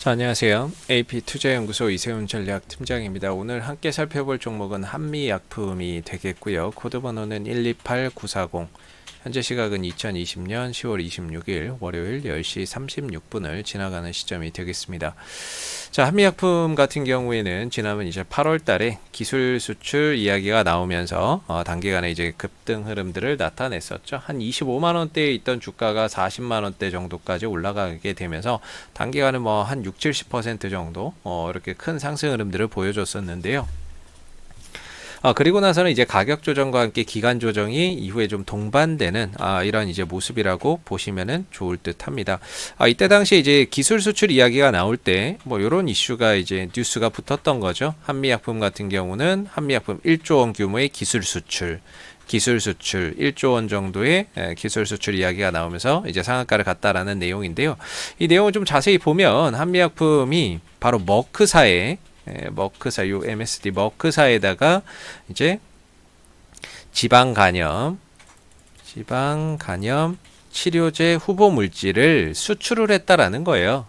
자, 안녕하세요. AP투자연구소 이세훈 전략팀장입니다. 오늘 함께 살펴볼 종목은 한미약품이 되겠고요. 코드 번호는 128940. 현재 시각은 2020년 10월 26일 월요일 10시 36분을 지나가는 시점이 되겠습니다. 자, 한미약품 같은 경우에는 지난번 이제 8월 달에 기술 수출 이야기가 나오면서 단기간에 이제 급등 흐름들을 나타냈었죠. 한 25만 원대에 있던 주가가 40만 원대 정도까지 올라가게 되면서 단기간에 뭐 한 6, 70% 정도 이렇게 큰 상승 흐름들을 보여줬었는데요. 그리고 나서는 이제 가격 조정과 함께 기간 조정이 이후에 좀 동반되는 이런 이제 모습이라고 보시면은 좋을 듯 합니다. 이때 당시 이제 기술 수출 이야기가 나올 때 뭐 이런 이슈가 이제 뉴스가 붙었던 거죠. 한미약품 같은 경우는 한미약품 1조 원 규모의 기술 수출 1조 원 정도의 기술 수출 이야기가 나오면서 이제 상한가를 갔다라는 내용인데요. 이 내용을 좀 자세히 보면 한미약품이 바로 머크사의 요 MSD 머크사에다가 이제 지방 간염 치료제 후보 물질을 수출을 했다라는 거예요.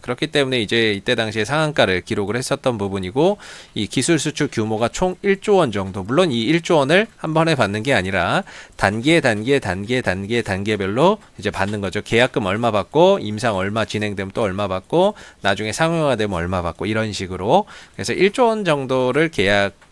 그렇기 때문에 이제 이때 당시에 상한가를 기록을 했었던 부분이고, 이 기술 수출 규모가 총 1조 원 정도. 물론 이 1조 원을 한 번에 받는 게 아니라 단계별로 이제 받는 거죠. 계약금 얼마 받고, 임상 얼마 진행되면 또 얼마 받고, 나중에 상용화되면 얼마 받고, 이런 식으로. 그래서 1조 원 정도를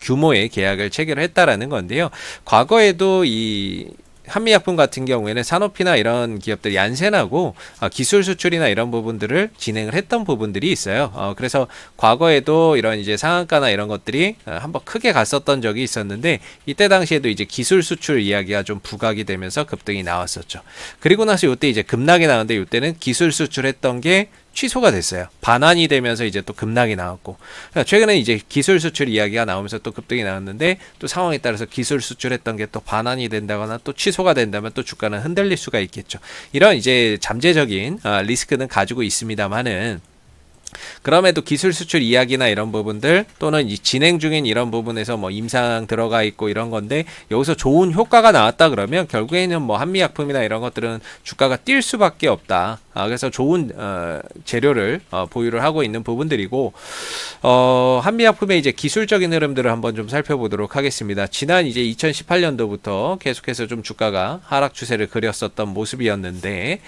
규모의 계약을 체결했다라는 건데요. 과거에도 이 한미약품 같은 경우에는 산오피나 이런 기업들이 얀센하고 기술 수출이나 이런 부분들을 진행을 했던 부분들이 있어요. 그래서 과거에도 이런 이제 상한가나 이런 것들이 한번 크게 갔었던 적이 있었는데, 이때 당시에도 이제 기술 수출 이야기가 좀 부각이 되면서 급등이 나왔었죠. 그리고 나서 이때 이제 급락이 나왔는데, 이때는 기술 수출했던 게 취소가 됐어요. 반환이 되면서 이제 또 급락이 나왔고, 최근에 이제 기술 수출 이야기가 나오면서 또 급등이 나왔는데, 또 상황에 따라서 기술 수출했던 게 또 반환이 된다거나 또 취소가 된다면 또 주가는 흔들릴 수가 있겠죠. 이런 이제 잠재적인 리스크는 가지고 있습니다만은, 그럼에도 기술 수출 이야기나 이런 부분들 또는 이 진행 중인 이런 부분에서 뭐 임상 들어가 있고 이런 건데, 여기서 좋은 효과가 나왔다 그러면 결국에는 뭐 한미약품이나 이런 것들은 주가가 뛸 수밖에 없다. 그래서 좋은 재료를 보유를 하고 있는 부분들이고, 한미약품의 이제 기술적인 흐름들을 한번 좀 살펴보도록 하겠습니다. 지난 이제 2018년도부터 계속해서 좀 주가가 하락 추세를 그렸었던 모습이었는데,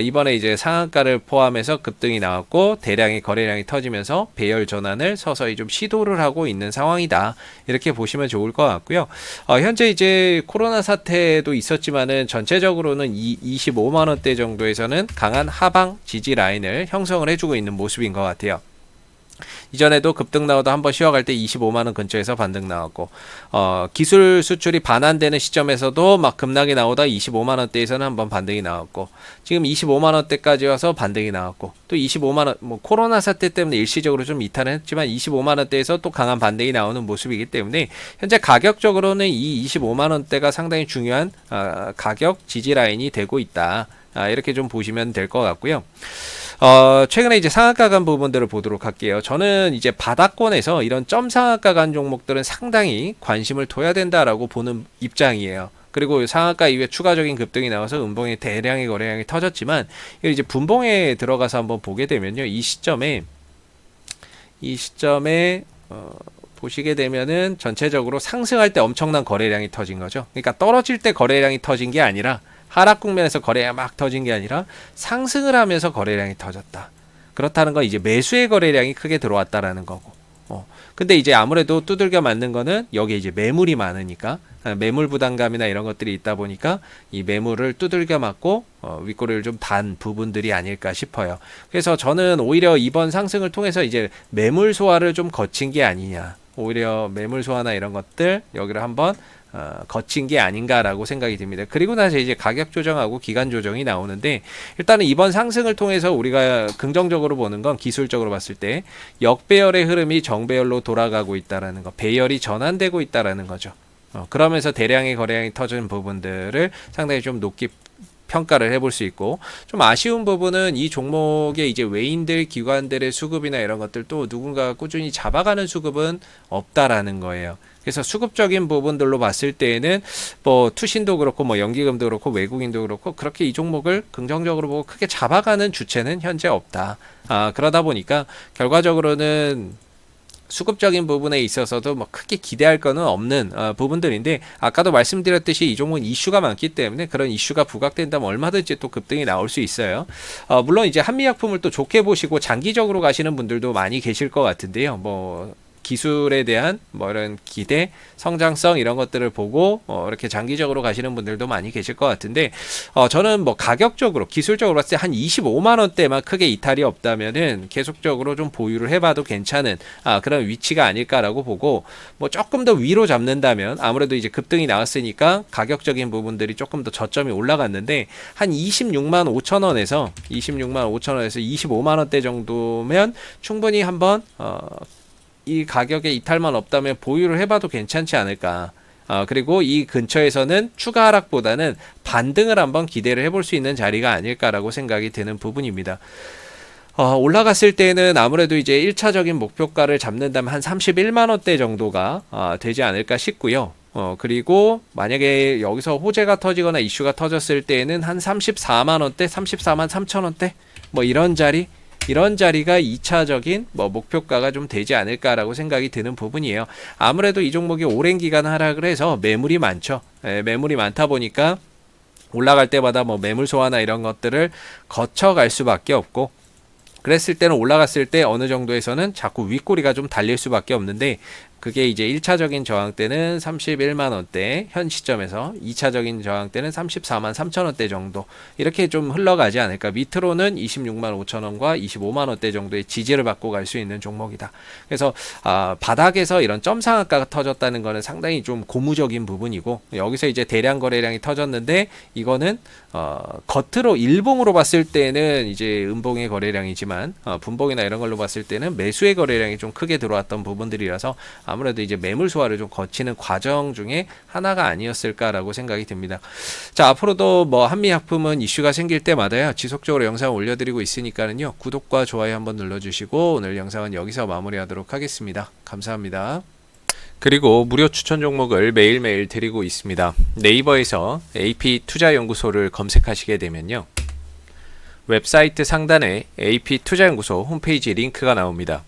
이번에 이제 상한가를 포함해서 급등이 나왔고 대량의 거래량이 터지면서 배열 전환을 서서히 좀 시도를 하고 있는 상황이다, 이렇게 보시면 좋을 것 같고요. 현재 이제 코로나 사태도 있었지만은 전체적으로는 25만 원대 정도에서는 강한 하방 지지 라인을 형성을 해주고 있는 모습인 것 같아요. 이전에도 급등 나오다 한번 쉬어갈 때 25만원 근처에서 반등 나왔고, 기술 수출이 반환되는 시점에서도 막 급락이 나오다 25만원대에서는 한번 반등이 나왔고, 지금 25만원대까지 와서 반등이 나왔고, 또 25만원, 뭐 코로나 사태 때문에 일시적으로 좀 이탈을 했지만 25만원대에서 또 강한 반등이 나오는 모습이기 때문에, 현재 가격적으로는 이 25만원대가 상당히 중요한 가격 지지 라인이 되고 있다, 이렇게 좀 보시면 될 것 같고요. 최근에 이제 상한가 간 부분들을 보도록 할게요. 저는 이제 바닥권에서 이런 점 상한가 간 종목들은 상당히 관심을 둬야 된다라고 보는 입장이에요. 그리고 상한가 이후에 추가적인 급등이 나와서 음봉에 대량의 거래량이 터졌지만, 이걸 이제 분봉에 들어가서 한번 보게 되면요, 이 시점에 보시게 되면은 전체적으로 상승할 때 엄청난 거래량이 터진 거죠. 그러니까 떨어질 때 거래량이 터진 게 아니라, 하락 국면에서 거래량이 막 터진 게 아니라 상승을 하면서 거래량이 터졌다. 그렇다는 건 이제 매수의 거래량이 크게 들어왔다라는 거고. 근데 이제 아무래도 두들겨 맞는 거는 여기에 이제 매물이 많으니까, 매물 부담감이나 이런 것들이 있다 보니까 이 매물을 두들겨 맞고 윗꼬리를 좀 단 부분들이 아닐까 싶어요. 그래서 저는 오히려 이번 상승을 통해서 이제 매물 소화를 좀 거친 게 아니냐, 오히려 매물 소화나 이런 것들 여기를 한번 거친 게 아닌가라고 생각이 듭니다. 그리고 나서 이제 가격 조정하고 기간 조정이 나오는데, 일단은 이번 상승을 통해서 우리가 긍정적으로 보는 건, 기술적으로 봤을 때 역배열의 흐름이 정배열로 돌아가고 있다라는 거, 배열이 전환되고 있다라는 거죠. 그러면서 대량의 거래량이 터진 부분들을 상당히 좀 높게 평가를 해볼 수 있고, 좀 아쉬운 부분은 이 종목의 이제 외인들, 기관들의 수급이나 이런 것들 또 누군가 꾸준히 잡아가는 수급은 없다라는 거예요. 그래서 수급적인 부분들로 봤을 때에는 뭐 투신도 그렇고 뭐 연기금도 그렇고 외국인도 그렇고 그렇게 이 종목을 긍정적으로 보고 크게 잡아가는 주체는 현재 없다. 그러다 보니까 결과적으로는 수급적인 부분에 있어서도 뭐 크게 기대할 거는 없는 부분들인데, 아까도 말씀드렸듯이 이 종목은 이슈가 많기 때문에 그런 이슈가 부각된다면 얼마든지 또 급등이 나올 수 있어요. 물론 이제 한미약품을 또 좋게 보시고 장기적으로 가시는 분들도 많이 계실 것 같은데요. 뭐 기술에 대한 뭐 이런 기대, 성장성 이런 것들을 보고 이렇게 장기적으로 가시는 분들도 많이 계실 것 같은데, 저는 뭐 가격적으로 기술적으로 봤을 때 한 25만 원대만 크게 이탈이 없다면은 계속적으로 좀 보유를 해봐도 괜찮은 그런 위치가 아닐까라고 보고, 뭐 조금 더 위로 잡는다면 아무래도 이제 급등이 나왔으니까 가격적인 부분들이 조금 더 저점이 올라갔는데 한 26만 5천 원에서 25만 원대 정도면 충분히 한번 이 가격에 이탈만 없다면 보유를 해봐도 괜찮지 않을까. 그리고 이 근처에서는 추가 하락보다는 반등을 한번 기대를 해볼 수 있는 자리가 아닐까라고 생각이 드는 부분입니다. 올라갔을 때는 아무래도 이제 1차적인 목표가를 잡는다면 한 31만 원대 정도가 되지 않을까 싶고요. 그리고 만약에 여기서 호재가 터지거나 이슈가 터졌을 때는 한 34만 원대, 34만 3천 원대 뭐 이런 자리가 2차적인 뭐 목표가가 좀 되지 않을까라고 생각이 드는 부분이에요. 아무래도 이 종목이 오랜 기간 하락을 해서 매물이 많죠. 매물이 많다 보니까 올라갈 때마다 뭐 매물 소화나 이런 것들을 거쳐갈 수밖에 없고, 그랬을 때는 올라갔을 때 어느 정도에서는 자꾸 윗꼬리가 좀 달릴 수밖에 없는데, 그게 이제 1차적인 저항 때는 31만 원대 현 시점에서 2차적인 저항 때는 34만 3천 원대 정도 이렇게 좀 흘러가지 않을까. 밑으로는 26만 5천 원과 25만 원대 정도의 지지를 받고 갈 수 있는 종목이다. 그래서 바닥에서 이런 점 상한가가 터졌다는 거는 상당히 좀 고무적인 부분이고, 여기서 이제 대량 거래량이 터졌는데 이거는 겉으로 일봉으로 봤을 때는 이제 음봉의 거래량이지만 분봉이나 이런 걸로 봤을 때는 매수의 거래량이 좀 크게 들어왔던 부분들이라서 아무래도 이제 매물 소화를 좀 거치는 과정 중에 하나가 아니었을까라고 생각이 듭니다. 자, 앞으로도 뭐 한미약품은 이슈가 생길 때마다요 지속적으로 영상을 올려드리고 있으니까는요 구독과 좋아요 한번 눌러주시고, 오늘 영상은 여기서 마무리하도록 하겠습니다. 감사합니다. 그리고 무료 추천 종목을 매일매일 드리고 있습니다. 네이버에서 AP투자연구소를 검색하시게 되면요, 웹사이트 상단에 AP투자연구소 홈페이지 링크가 나옵니다.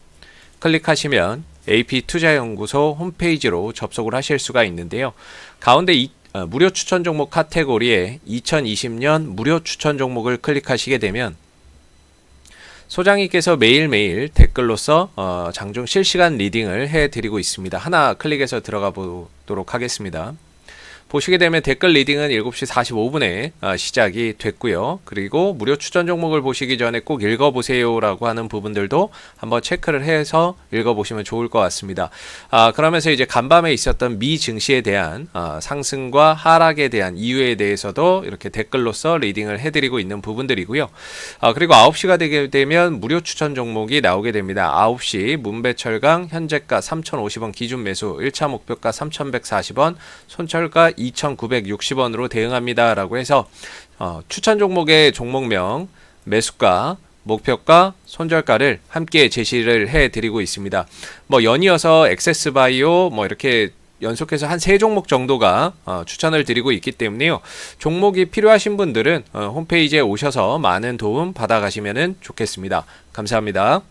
클릭하시면 AP투자연구소 홈페이지로 접속을 하실 수가 있는데요. 가운데 무료 추천 종목 카테고리에 2020년 무료 추천 종목을 클릭하시게 되면 소장님께서 매일매일 댓글로서 장중 실시간 리딩을 해드리고 있습니다. 하나 클릭해서 들어가 보도록 하겠습니다. 보시게 되면 댓글 리딩은 7시 45분에 시작이 됐고요. 그리고 무료 추천 종목을 보시기 전에 꼭 읽어보세요 라고 하는 부분들도 한번 체크를 해서 읽어보시면 좋을 것 같습니다. 그러면서 이제 간밤에 있었던 미 증시에 대한 상승과 하락에 대한 이유에 대해서도 이렇게 댓글로서 리딩을 해드리고 있는 부분들이고요. 그리고 9시가 되게 되면 무료 추천 종목이 나오게 됩니다. 9시 문배철강 현재가 3,050원 기준 매수, 1차 목표가 3,140원, 손철가 2,960원으로 대응합니다 라고 해서 추천 종목의 종목명, 매수가, 목표가, 손절가를 함께 제시를 해드리고 있습니다. 뭐 연이어서 액세스바이오 뭐 이렇게 연속해서 한 3종목 정도가 추천을 드리고 있기 때문에요. 종목이 필요하신 분들은 홈페이지에 오셔서 많은 도움 받아가시면 좋겠습니다. 감사합니다.